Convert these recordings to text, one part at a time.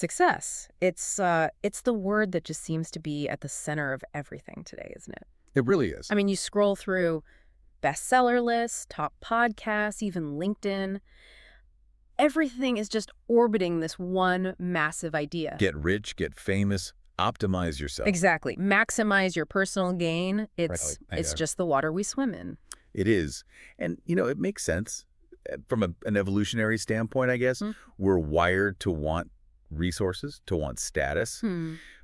Success. It's the word that just seems to be at the center of everything today, isn't it? It really is. I mean, you scroll through bestseller lists, top podcasts, even LinkedIn. Everything is just orbiting this one massive idea. Get rich, get famous, optimize yourself. Exactly. Maximize your personal gain. It's Right. just the water we swim in. It is. And, it makes sense. From an evolutionary standpoint, I guess, we're wired to want resources, to want status.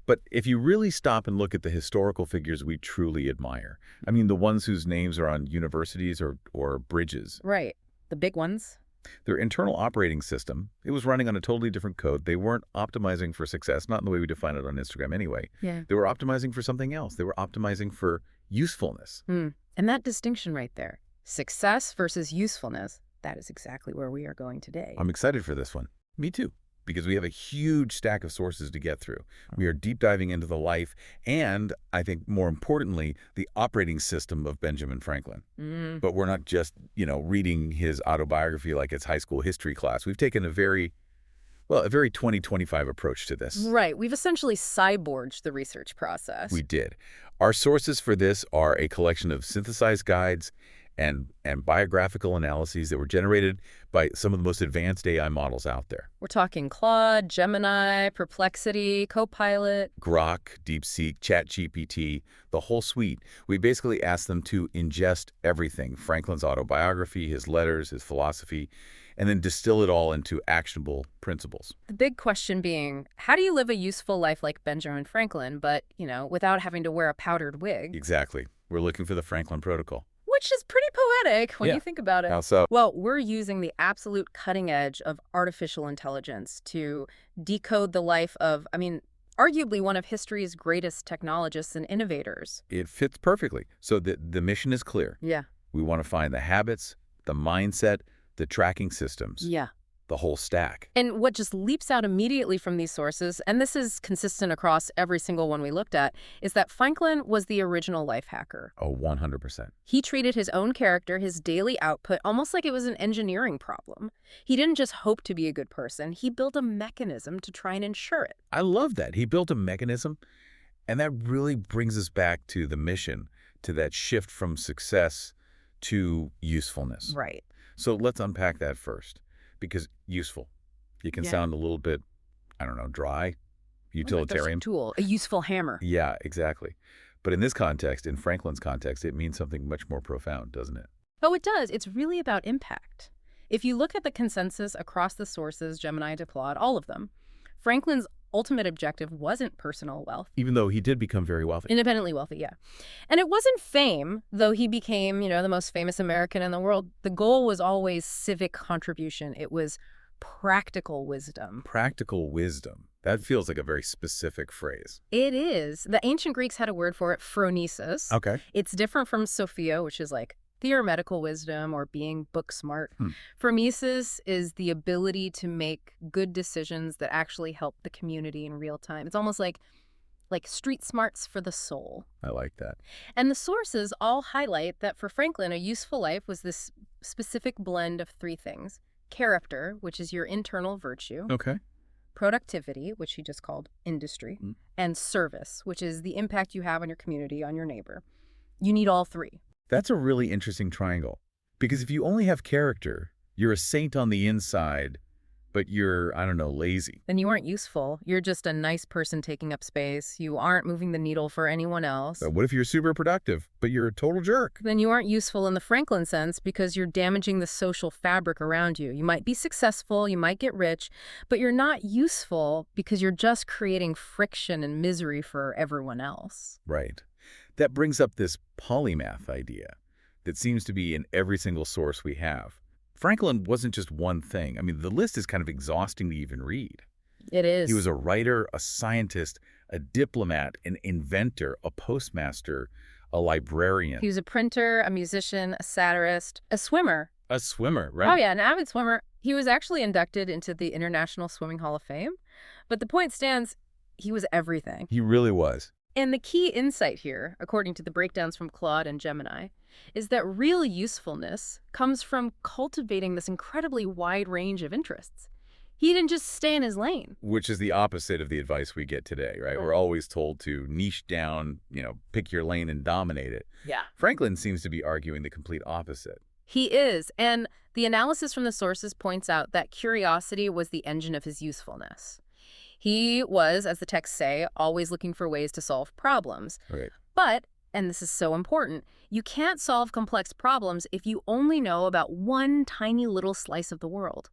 But if you really stop and look at the historical figures we truly admire, I mean, the ones whose names are on universities or bridges. Right. The big ones. Their internal operating system, it was running on a totally different code. They weren't optimizing for success, not in the way we define it on Instagram anyway. Yeah. They were optimizing for something else. They were optimizing for usefulness. And that distinction right there, success versus usefulness, that is exactly where we are going today. I'm excited for this one. Me too. Because we have a huge stack of sources to get through. We are deep diving into the life and, I think more importantly, the operating system of Benjamin Franklin. But we're not just, reading his autobiography like it's high school history class. We've taken a very 2025 approach to this. Right. We've essentially cyborged the research process. We did. Our sources for this are a collection of synthesized guides and biographical analyses that were generated by some of the most advanced AI models out there. We're talking Claude, Gemini, Perplexity, Copilot. Grok, DeepSeek, ChatGPT, the whole suite. We basically asked them to ingest everything, Franklin's autobiography, his letters, his philosophy, and then distill it all into actionable principles. The big question being, how do you live a useful life like Benjamin Franklin, but, without having to wear a powdered wig? Exactly. We're looking for the Franklin Protocol. Which is pretty poetic when you think about it. How so? Well, we're using the absolute cutting edge of artificial intelligence to decode the life of, arguably one of history's greatest technologists and innovators. It fits perfectly. So the mission is clear. Yeah. We want to find the habits, the mindset, the tracking systems. Yeah. The whole stack. And what just leaps out immediately from these sources, and this is consistent across every single one we looked at, is that Franklin was the original life hacker. Oh, 100%. He treated his own character, his daily output, almost like it was an engineering problem. He didn't just hope to be a good person. He built a mechanism to try and ensure it. I love that. He built a mechanism, and that really brings us back to the mission, to that shift from success to usefulness. Right. So let's unpack that first. Because useful. It can sound a little bit, dry, utilitarian. Like a tool, a useful hammer. Yeah, exactly. But in this context, in Franklin's context, it means something much more profound, doesn't it? Oh, it does. It's really about impact. If you look at the consensus across the sources, Gemini to Claude, all of them, Franklin's ultimate objective wasn't personal wealth. Even though he did become very wealthy. Independently wealthy, yeah. And it wasn't fame, though he became, the most famous American in the world. The goal was always civic contribution. It was practical wisdom. Practical wisdom. That feels like a very specific phrase. It is. The ancient Greeks had a word for it, phronesis. Okay. It's different from Sophia, which is like theoretical wisdom or being book smart. Phronesis is the ability to make good decisions that actually help the community in real time. It's almost like street smarts for the soul. I like that. And the sources all highlight that for Franklin, a useful life was this specific blend of three things. Character, which is your internal virtue. Okay. Productivity, which he just called industry. And service, which is the impact you have on your community, on your neighbor. You need all three. That's a really interesting triangle. Because if you only have character, you're a saint on the inside, but you're, lazy. Then you aren't useful. You're just a nice person taking up space. You aren't moving the needle for anyone else. But what if you're super productive, but you're a total jerk? Then you aren't useful in the Franklin sense because you're damaging the social fabric around you. You might be successful, you might get rich, but you're not useful because you're just creating friction and misery for everyone else. Right. That brings up this polymath idea that seems to be in every single source we have. Franklin wasn't just one thing. The list is kind of exhausting to even read. It is. He was a writer, a scientist, a diplomat, an inventor, a postmaster, a librarian. He was a printer, a musician, a satirist, a swimmer. A swimmer, right? Oh, yeah, an avid swimmer. He was actually inducted into the International Swimming Hall of Fame. But the point stands, he was everything. He really was. And the key insight here, according to the breakdowns from Claude and Gemini, is that real usefulness comes from cultivating this incredibly wide range of interests. He didn't just stay in his lane. Which is the opposite of the advice we get today, right? We're always told to niche down, pick your lane and dominate it. Yeah. Franklin seems to be arguing the complete opposite. He is, and the analysis from the sources points out that curiosity was the engine of his usefulness. He was, as the texts say, always looking for ways to solve problems. Right. But, and this is so important, you can't solve complex problems if you only know about one tiny little slice of the world.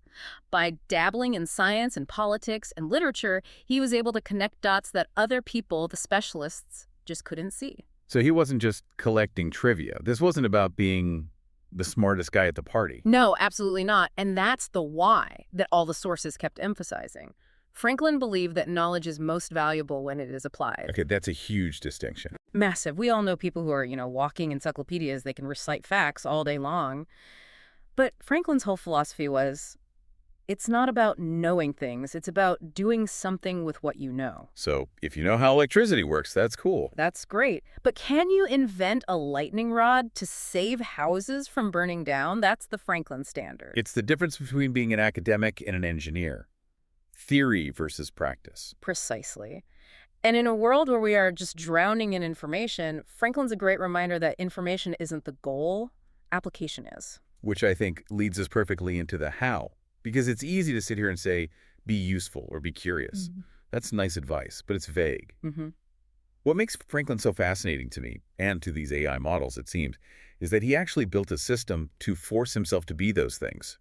By dabbling in science and politics and literature, he was able to connect dots that other people, the specialists, just couldn't see. So he wasn't just collecting trivia. This wasn't about being the smartest guy at the party. No, absolutely not. And that's the why that all the sources kept emphasizing. Franklin believed that knowledge is most valuable when it is applied. Okay, that's a huge distinction. Massive. We all know people who are, walking encyclopedias. They can recite facts all day long. But Franklin's whole philosophy was, it's not about knowing things. It's about doing something with what you know. So if you know how electricity works, that's cool. That's great. But can you invent a lightning rod to save houses from burning down? That's the Franklin standard. It's the difference between being an academic and an engineer. Theory versus practice. Precisely. And in a world where we are just drowning in information, Franklin's a great reminder that information isn't the goal, application is. Which I think leads us perfectly into the how. Because it's easy to sit here and say, be useful or be curious. Mm-hmm. That's nice advice, but it's vague. Mm-hmm. What makes Franklin so fascinating to me, and to these AI models, it seems, is that he actually built a system to force himself to be those things.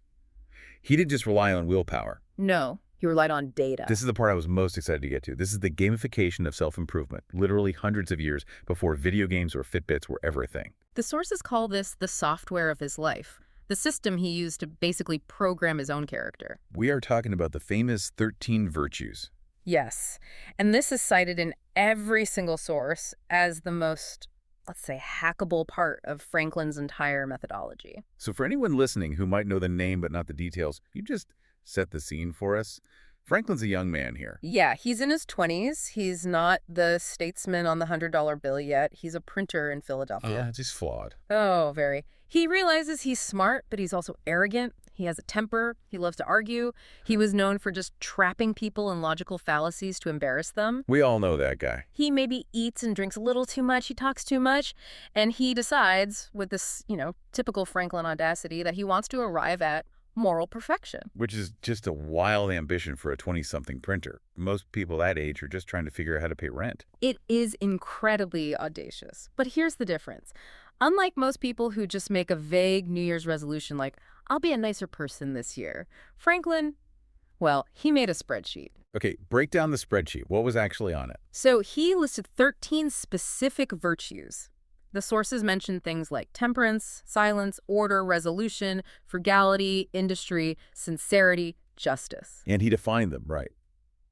He didn't just rely on willpower. No. He relied on data. This is the part I was most excited to get to. This is the gamification of self-improvement, literally hundreds of years before video games or Fitbits were ever a thing. The sources call this the software of his life, the system he used to basically program his own character. We are talking about the famous 13 virtues. Yes, and this is cited in every single source as the most, let's say, hackable part of Franklin's entire methodology. So for anyone listening who might know the name but not the details, you just set the scene for us. Franklin's a young man here. Yeah, he's in his 20s. He's not the statesman on the $100 bill yet. He's a printer in Philadelphia. Just flawed. Oh, very. He realizes he's smart, but he's also arrogant. He has a temper. He loves to argue. He was known for just trapping people in logical fallacies to embarrass them. We all know that guy. He maybe eats and drinks a little too much. He talks too much. And he decides, with this, typical Franklin audacity, that he wants to arrive at moral perfection. Which is just a wild ambition for a 20-something printer. Most people that age are just trying to figure out how to pay rent. It is incredibly audacious. But here's the difference. Unlike most people who just make a vague New Year's resolution like, I'll be a nicer person this year, Franklin, well, he made a spreadsheet. Okay, break down the spreadsheet. What was actually on it? So he listed 13 specific virtues. The sources mention things like temperance, silence, order, resolution, frugality, industry, sincerity, justice. And he defined them, right?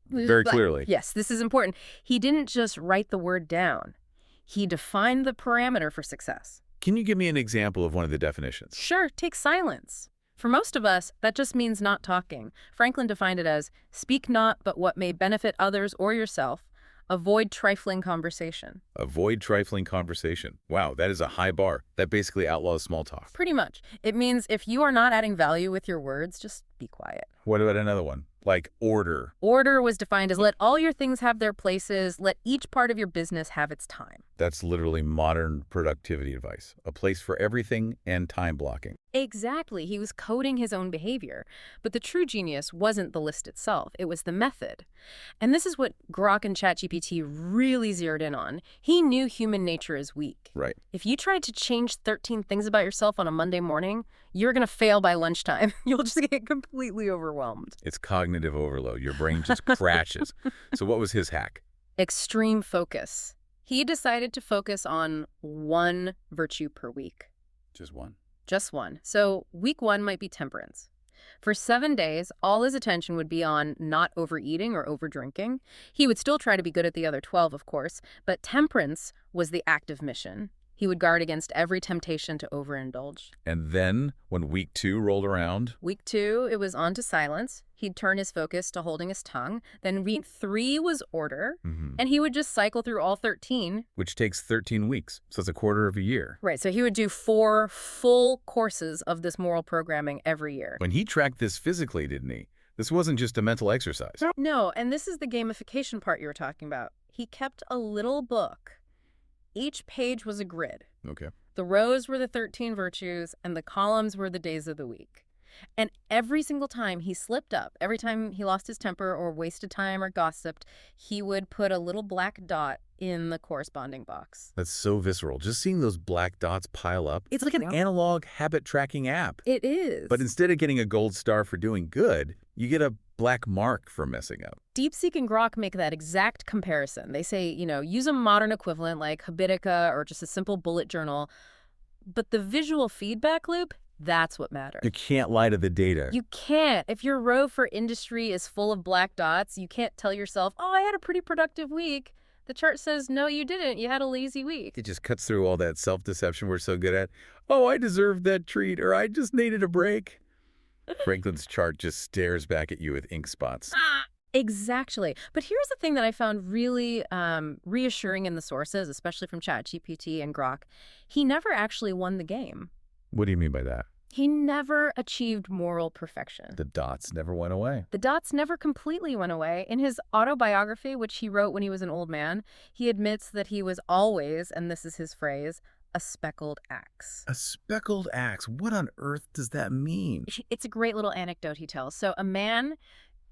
Very clearly. Yes, this is important. He didn't just write the word down. He defined the parameter for success. Can you give me an example of one of the definitions? Sure, take silence. For most of us, that just means not talking. Franklin defined it as, speak not but what may benefit others or yourself. Avoid trifling conversation. Avoid trifling conversation. Wow, that is a high bar. That basically outlaws small talk. Pretty much. It means if you are not adding value with your words, just be quiet. What about another one? Like order. Order was defined as let all your things have their places, let each part of your business have its time. That's literally modern productivity advice. A place for everything and time blocking. Exactly. He was coding his own behavior. But the true genius wasn't the list itself. It was the method. And this is what Grok and ChatGPT really zeroed in on. He knew human nature is weak. Right. If you tried to change 13 things about yourself on a Monday morning, you're going to fail by lunchtime. You'll just get completely overwhelmed. It's cognitive overload. Your brain just crashes. So what was his hack? Extreme focus. He decided to focus on one virtue per week. Just one. Just one. So week 1 might be temperance. For 7 days, all his attention would be on not overeating or overdrinking. He would still try to be good at the other 12, of course, but temperance was the active mission. He would guard against every temptation to overindulge. And then, when week 2 rolled around? Week 2, it was on to silence. He'd turn his focus to holding his tongue. Then week 3 was order. And he would just cycle through all 13. Which takes 13 weeks, so it's a quarter of a year. Right, so he would do 4 full courses of this moral programming every year. When he tracked this physically, didn't he? This wasn't just a mental exercise. No, and this is the gamification part you were talking about. He kept a little book. Each page was a grid. Okay. The rows were the 13 virtues, and the columns were the days of the week. And every single time he slipped up, every time he lost his temper or wasted time or gossiped, he would put a little black dot in the corresponding box. That's so visceral. Just seeing those black dots pile up. It's like an analog habit tracking app. It is. But instead of getting a gold star for doing good, you get a black mark for messing up. DeepSeek and Grok make that exact comparison. They say, use a modern equivalent like Habitica or just a simple bullet journal. But the visual feedback loop, that's what matters. You can't lie to the data. You can't. If your row for industry is full of black dots, you can't tell yourself, oh, I had a pretty productive week. The chart says, no, you didn't. You had a lazy week. It just cuts through all that self-deception we're so good at. Oh, I deserved that treat, or I just needed a break. Franklin's chart just stares back at you with ink spots. Exactly. But here's the thing that I found really reassuring in the sources, especially from ChatGPT and Grok. He never actually won the game. What do you mean by that? He never achieved moral perfection. The dots never went away. The dots never completely went away. In his autobiography, which he wrote when he was an old man, he admits that he was always, and this is his phrase, a speckled axe. A speckled axe? What on earth does that mean? It's a great little anecdote he tells. So a man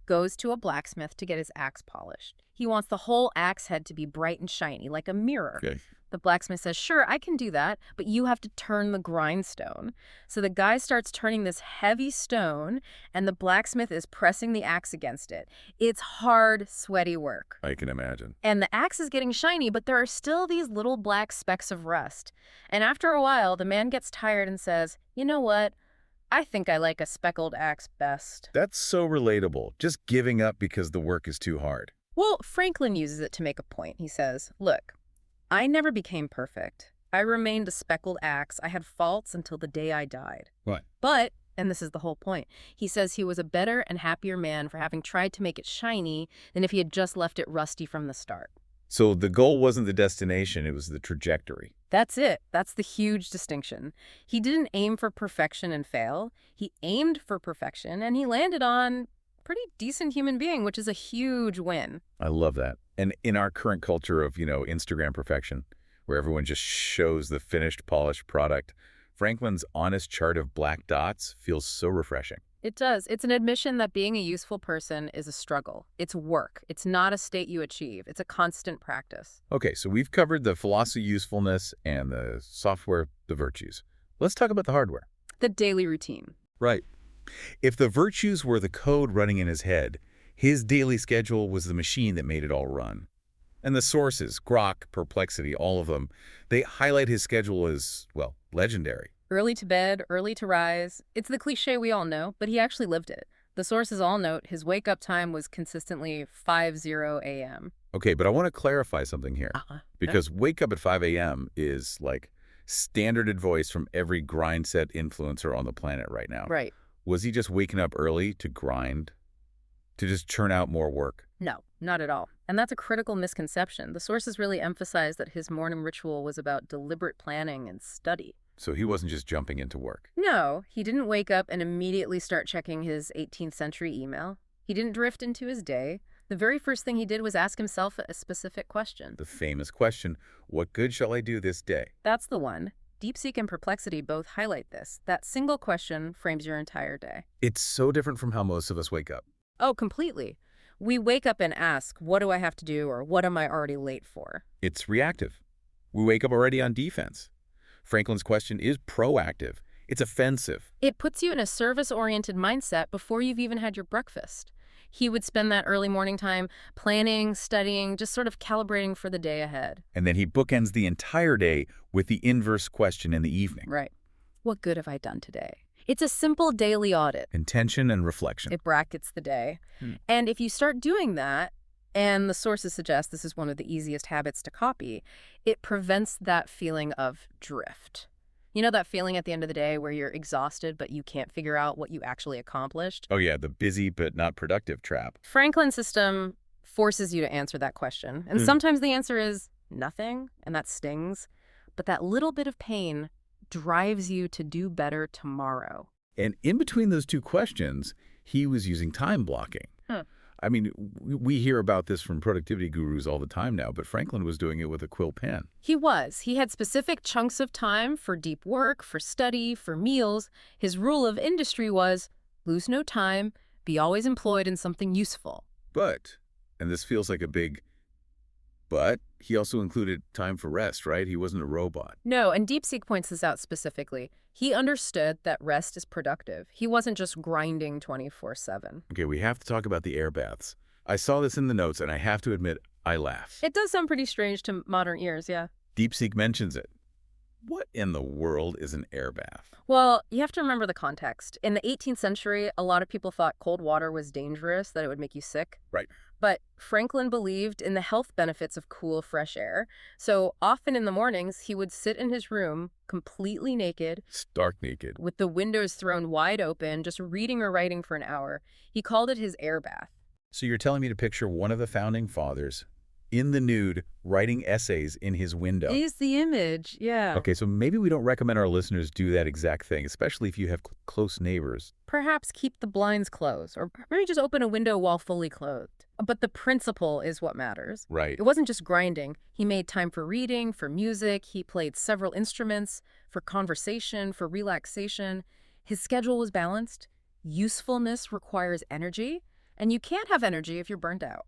goes to a blacksmith to get his axe polished. He wants the whole axe head to be bright and shiny, like a mirror. Okay. The blacksmith says, sure, I can do that, but you have to turn the grindstone. So the guy starts turning this heavy stone, and the blacksmith is pressing the axe against it. It's hard, sweaty work. I can imagine. And the axe is getting shiny, but there are still these little black specks of rust. And after a while, the man gets tired and says, you know what? I think I like a speckled axe best. That's so relatable. Just giving up because the work is too hard. Well, Franklin uses it to make a point. He says, look, I never became perfect. I remained a speckled axe. I had faults until the day I died. What? But, and this is the whole point, he says he was a better and happier man for having tried to make it shiny than if he had just left it rusty from the start. So the goal wasn't the destination, it was the trajectory. That's it. That's the huge distinction. He didn't aim for perfection and fail. He aimed for perfection, and he landed on pretty decent human being, which is a huge win. I love that. And in our current culture of, Instagram perfection, where everyone just shows the finished, polished product, Franklin's honest chart of black dots feels so refreshing. It does. It's an admission that being a useful person is a struggle. It's work. It's not a state you achieve. It's a constant practice. Okay, so we've covered the philosophy usefulness and the software, the virtues. Let's talk about the hardware. The daily routine. Right. If the virtues were the code running in his head, his daily schedule was the machine that made it all run. And the sources, Grok, Perplexity, all of them, they highlight his schedule as, well, legendary. Early to bed, early to rise. It's the cliche we all know, but he actually lived it. The sources all note his wake-up time was consistently 5:00 a.m. Okay, but I want to clarify something here. Because wake up at 5 a.m. is like standard advice from every grind set influencer on the planet right now. Right. Was he just waking up early to grind? To just churn out more work? No, not at all. And that's a critical misconception. The sources really emphasize that his morning ritual was about deliberate planning and study. So he wasn't just jumping into work? No, he didn't wake up and immediately start checking his 18th-century email. He didn't drift into his day. The very first thing he did was ask himself a specific question. The famous question, what good shall I do this day? That's the one. DeepSeek and Perplexity both highlight this. That single question frames your entire day. It's so different from how most of us wake up. Oh, completely. We wake up and ask, what do I have to do, or what am I already late for? It's reactive. We wake up already on defense. Franklin's question is proactive. It's offensive. It puts you in a service-oriented mindset before you've even had your breakfast. He would spend that early morning time planning, studying, just sort of calibrating for the day ahead. And then he bookends the entire day with the inverse question in the evening. Right. What good have I done today? It's a simple daily audit. Intention and reflection. It brackets the day. And if you start doing that, and the sources suggest this is one of the easiest habits to copy, it prevents that feeling of drift. You know that feeling at the end of the day where you're exhausted, but you can't figure out what you actually accomplished? Oh yeah, the busy but not productive trap. Franklin's system forces you to answer that question. And sometimes the answer is nothing, and that stings. But that little bit of pain drives you to do better tomorrow. And in between those two questions, He was using time blocking. Huh. I mean, we hear about this from productivity gurus all the time now, but Franklin was doing it with a quill pen. He was. He had specific chunks of time for deep work, for study, for meals. His rule of industry was lose no time, be always employed in something useful. But, and this feels like a big but, he also included time for rest, right? He wasn't a robot. No, and DeepSeek points this out specifically. He understood that rest is productive. He wasn't just grinding 24/7. Okay, we have to talk about the air baths. I saw this in the notes, and I have to admit, I laugh. It does sound pretty strange to modern ears, yeah. DeepSeek mentions it. What in the world is an air bath? Well, you have to remember the context. In the 18th century, a lot of people thought cold water was dangerous, that it would make you sick. Right. But Franklin believed in the health benefits of cool, fresh air. So often in the mornings, he would sit in his room, completely naked, Stark naked. with the windows thrown wide open, just reading or writing for an hour. He called it his air bath. So you're telling me to picture one of the founding fathers in the nude writing essays in his window. Is the image, yeah. Okay, so maybe we don't recommend our listeners do that exact thing, especially if you have close neighbors. Perhaps keep the blinds closed, or maybe just open a window while fully clothed. But the principle is what matters. Right. It wasn't just grinding. He made time for reading, for music. He played several instruments, for conversation, for relaxation. His schedule was balanced. Usefulness requires energy, and you can't have energy if you're burnt out.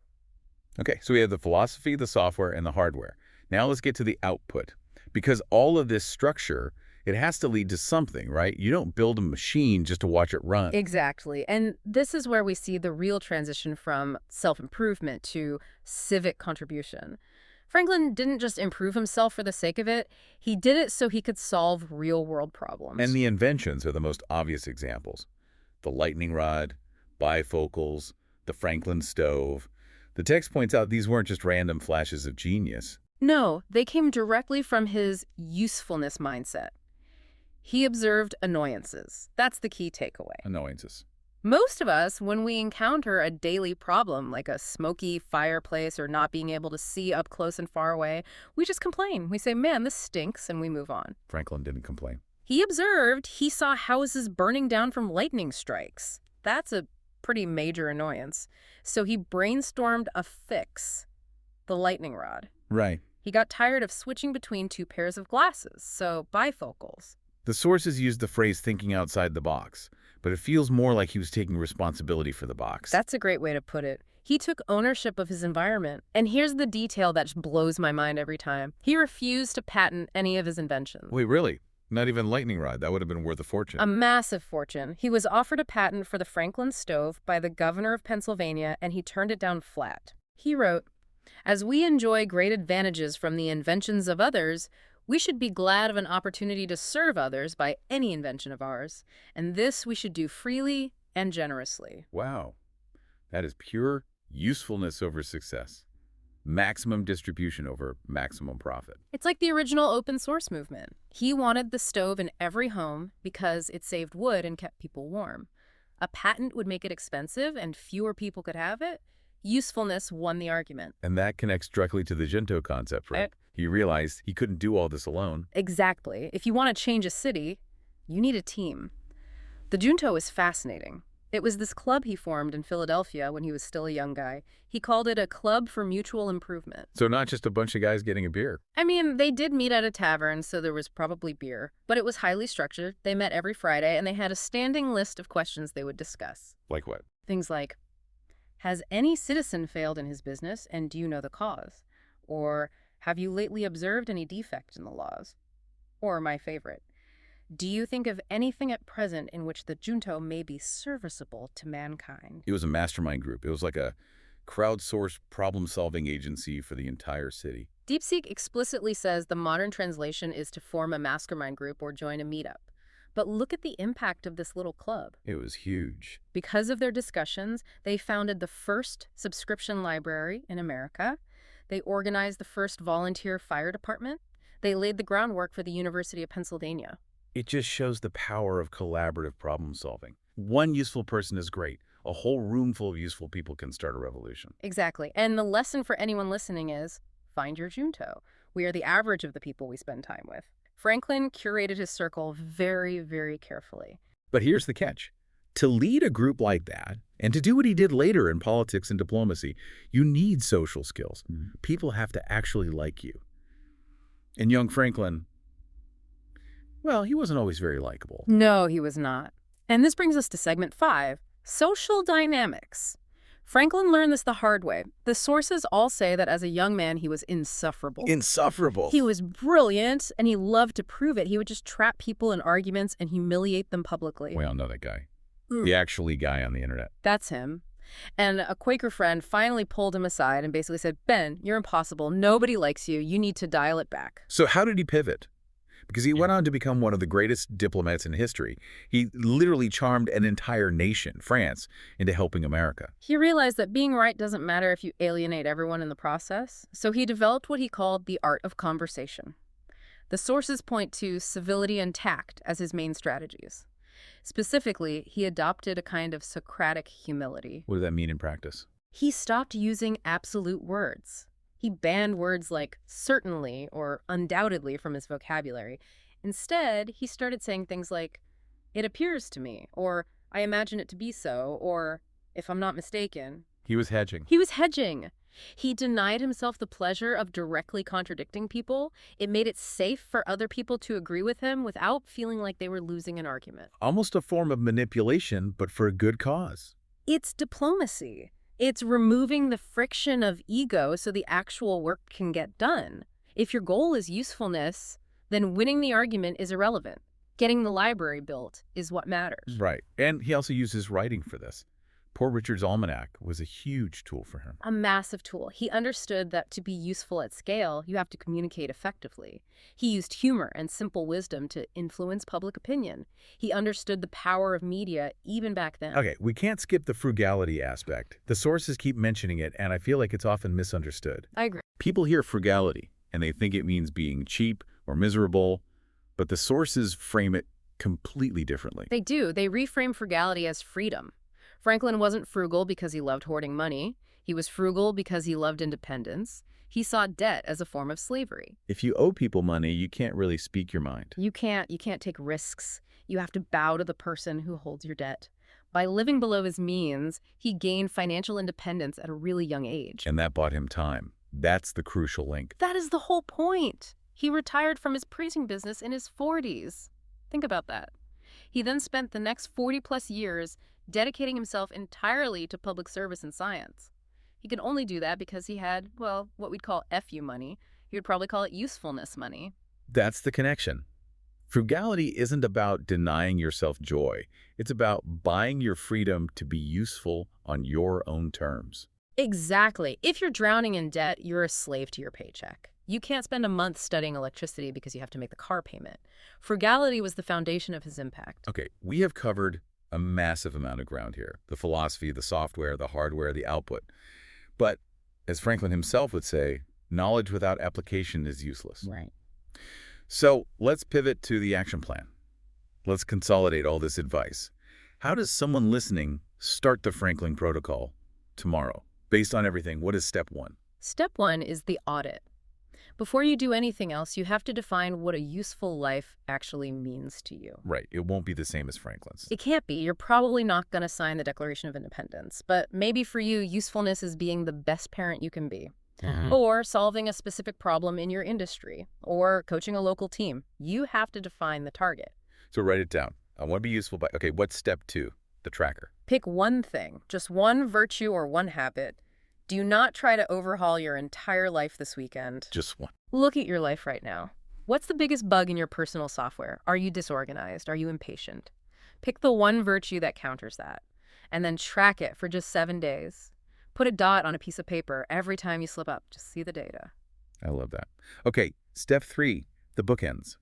Okay, so we have the philosophy, the software, and the hardware. Now let's get to the output. Because all of this structure, it has to lead to something, right? You don't build a machine just to watch it run. Exactly. And this is where we see the real transition from self-improvement to civic contribution. Franklin didn't just improve himself for the sake of it. He did it so he could solve real-world problems. And the inventions are the most obvious examples. The lightning rod, bifocals, the Franklin stove. The text points out these weren't just random flashes of genius. No, they came directly from his usefulness mindset. He observed annoyances. That's the key takeaway. Annoyances. Most of us, when we encounter a daily problem, like a smoky fireplace or not being able to see up close and far away, we just complain. We say, man, this stinks, and we move on. Franklin didn't complain. He observed he saw houses burning down from lightning strikes. That's a pretty major annoyance. So he brainstormed a fix, the lightning rod. Right. He got tired of switching between two pairs of glasses, so bifocals. The sources used the phrase thinking outside the box, but it feels more like he was taking responsibility for the box. That's a great way to put it. He took ownership of his environment. And here's the detail that just blows my mind every time. He refused to patent any of his inventions. Wait, really? Not even lightning rod? That would have been worth a fortune. A massive fortune. He was offered a patent for the Franklin stove by the governor of Pennsylvania, and he turned it down flat. He wrote, "As we enjoy great advantages from the inventions of others, we should be glad of an opportunity to serve others by any invention of ours, and this we should do freely and generously." Wow. That is pure usefulness over success. Maximum distribution over maximum profit. It's like the original open source movement. He wanted the stove in every home because it saved wood and kept people warm. A patent would make it expensive and fewer people could have it. Usefulness won the argument. And that connects directly to the Junto concept, right? He realized he couldn't do all this alone. Exactly. If you want to change a city, you need a team. The Junto is fascinating. It was this club he formed in Philadelphia when he was still a young guy. He called it a club for mutual improvement. So not just a bunch of guys getting a beer. I mean, they did meet at a tavern, so there was probably beer. But it was highly structured. They met every Friday, and they had a standing list of questions they would discuss. Like what? Things like, has any citizen failed in his business, and do you know the cause? Or, have you lately observed any defect in the laws? Or, my favorite, do you think of anything at present in which the Junto may be serviceable to mankind? It was a mastermind group. It was like a crowdsourced problem-solving agency for the entire city. DeepSeek explicitly says the modern translation is to form a mastermind group or join a meetup. But look at the impact of this little club. It was huge. Because of their discussions, they founded the first subscription library in America. They organized the first volunteer fire department. They laid the groundwork for the University of Pennsylvania. It just shows the power of collaborative problem solving. One useful person is great. A whole room full of useful people can start a revolution. Exactly. And the lesson for anyone listening is, find your Junto. We are the average of the people we spend time with. Franklin curated his circle very, very carefully. But here's the catch. To lead a group like that, and to do what he did later in politics and diplomacy, you need social skills. People have to actually like you. And young Franklin, well, he wasn't always very likable. No, he was not. And this brings us to segment 5, social dynamics. Franklin learned this the hard way. The sources all say that as a young man, he was insufferable. Insufferable. He was brilliant, and he loved to prove it. He would just trap people in arguments and humiliate them publicly. We all know that guy. The actually guy on the internet. That's him. And a Quaker friend finally pulled him aside and basically said, Ben, you're impossible. Nobody likes you. You need to dial it back. So how did he pivot? Because he went on to become one of the greatest diplomats in history. He literally charmed an entire nation, France, into helping America. He realized that being right doesn't matter if you alienate everyone in the process. So he developed what he called the art of conversation. The sources point to civility and tact as his main strategies. Specifically, he adopted a kind of Socratic humility. What does that mean in practice? He stopped using absolute words. He banned words like certainly or undoubtedly from his vocabulary. Instead, he started saying things like, it appears to me, or I imagine it to be so, or if I'm not mistaken. He was hedging. He was hedging. He denied himself the pleasure of directly contradicting people. It made it safe for other people to agree with him without feeling like they were losing an argument. Almost a form of manipulation, but for a good cause. It's diplomacy. It's removing the friction of ego so the actual work can get done. If your goal is usefulness, then winning the argument is irrelevant. Getting the library built is what matters. Right. And he also used his writing for this. Poor Richard's Almanac was a huge tool for him. A massive tool. He understood that to be useful at scale, you have to communicate effectively. He used humor and simple wisdom to influence public opinion. He understood the power of media even back then. Okay, we can't skip the frugality aspect. The sources keep mentioning it, and I feel like it's often misunderstood. I agree. People hear frugality, and they think it means being cheap or miserable, but the sources frame it completely differently. They do. They reframe frugality as freedom. Franklin wasn't frugal because he loved hoarding money. He was frugal because he loved independence. He saw debt as a form of slavery. If you owe people money, you can't really speak your mind. You can't take risks. You have to bow to the person who holds your debt. By living below his means, he gained financial independence at a really young age. And that bought him time. That's the crucial link. That is the whole point. He retired from his printing business in his 40s. Think about that. He then spent the next 40-plus years dedicating himself entirely to public service and science. He could only do that because he had, well, what we'd call FU money. He would probably call it usefulness money. That's the connection. Frugality isn't about denying yourself joy. It's about buying your freedom to be useful on your own terms. Exactly. If you're drowning in debt, you're a slave to your paycheck. You can't spend a month studying electricity because you have to make the car payment. Frugality was the foundation of his impact. Okay, we have covered a massive amount of ground here. The philosophy, the software, the hardware, the output. But, as Franklin himself would say, knowledge without application is useless. Right. So, let's pivot to the action plan. Let's consolidate all this advice. How does someone listening start the Franklin Protocol tomorrow? Based on everything, what is step 1? Step 1 is the audit. Before you do anything else, you have to define what a useful life actually means to you. Right. It won't be the same as Franklin's. It can't be. You're probably not going to sign the Declaration of Independence. But maybe for you, usefulness is being the best parent you can be. Or solving a specific problem in your industry. Or coaching a local team. You have to define the target. So write it down. I want to be useful by... Okay, what's step 2? The tracker. Pick one thing, just one virtue or one habit. Do not try to overhaul your entire life this weekend. Just one. Look at your life right now. What's the biggest bug in your personal software? Are you disorganized? Are you impatient? Pick the one virtue that counters that, and then track it for just 7 days. Put a dot on a piece of paper every time you slip up. Just see the data. I love that. Okay, step 3, the bookends.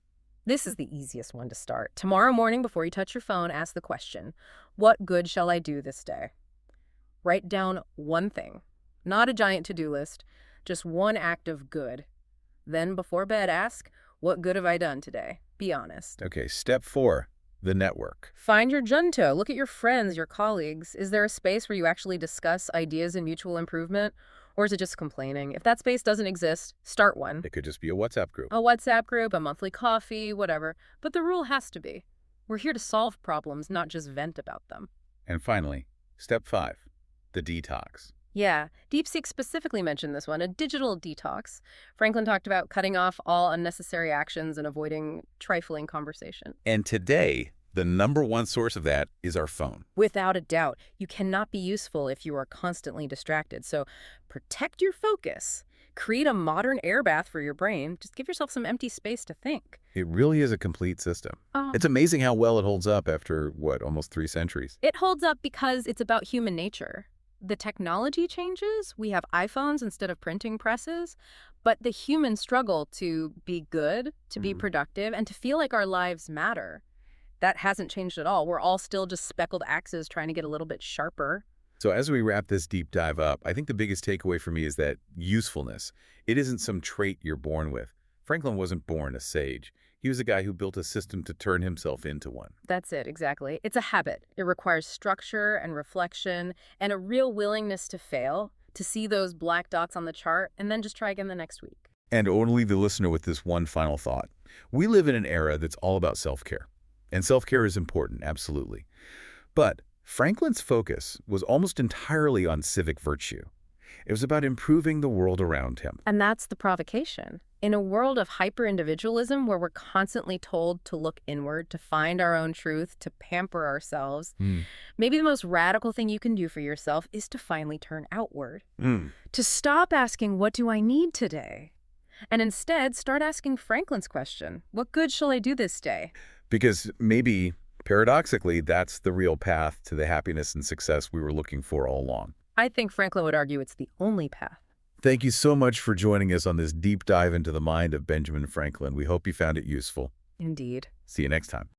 This is the easiest one to start. Tomorrow morning before you touch your phone, ask the question, what good shall I do this day? Write down one thing. Not a giant to-do list, just one act of good. Then, before bed, ask, what good have I done today? Be honest. Okay, step 4, the network. Find your junto. Look at your friends, your colleagues. Is there a space where you actually discuss ideas and mutual improvement? Or is it just complaining? If that space doesn't exist, start one. It could just be a WhatsApp group. A WhatsApp group, a monthly coffee, whatever. But the rule has to be, we're here to solve problems, not just vent about them. And finally, step 5, the detox. Yeah, DeepSeek specifically mentioned this one, a digital detox. Franklin talked about cutting off all unnecessary actions and avoiding trifling conversation. And today, the number one source of that is our phone. Without a doubt, you cannot be useful if you are constantly distracted. So protect your focus. Create a modern air bath for your brain. Just give yourself some empty space to think. It really is a complete system. It's amazing how well it holds up after, what, almost 3 centuries? It holds up because it's about human nature. The technology changes. We have iPhones instead of printing presses. But the human struggle to be good, to be productive, and to feel like our lives matter, that hasn't changed at all. We're all still just speckled axes trying to get a little bit sharper. So as we wrap this deep dive up, I think the biggest takeaway for me is that usefulness, it isn't some trait you're born with. Franklin wasn't born a sage. He was a guy who built a system to turn himself into one. That's it, exactly. It's a habit. It requires structure and reflection and a real willingness to fail, to see those black dots on the chart, and then just try again the next week. And I want to leave the listener with this one final thought. We live in an era that's all about self-care. And self-care is important, absolutely. But Franklin's focus was almost entirely on civic virtue. It was about improving the world around him. And that's the provocation. In a world of hyper-individualism where we're constantly told to look inward, to find our own truth, to pamper ourselves, maybe the most radical thing you can do for yourself is to finally turn outward. To stop asking, what do I need today? And instead, start asking Franklin's question, what good shall I do this day? Because maybe, paradoxically, that's the real path to the happiness and success we were looking for all along. I think Franklin would argue it's the only path. Thank you so much for joining us on this deep dive into the mind of Benjamin Franklin. We hope you found it useful. Indeed. See you next time.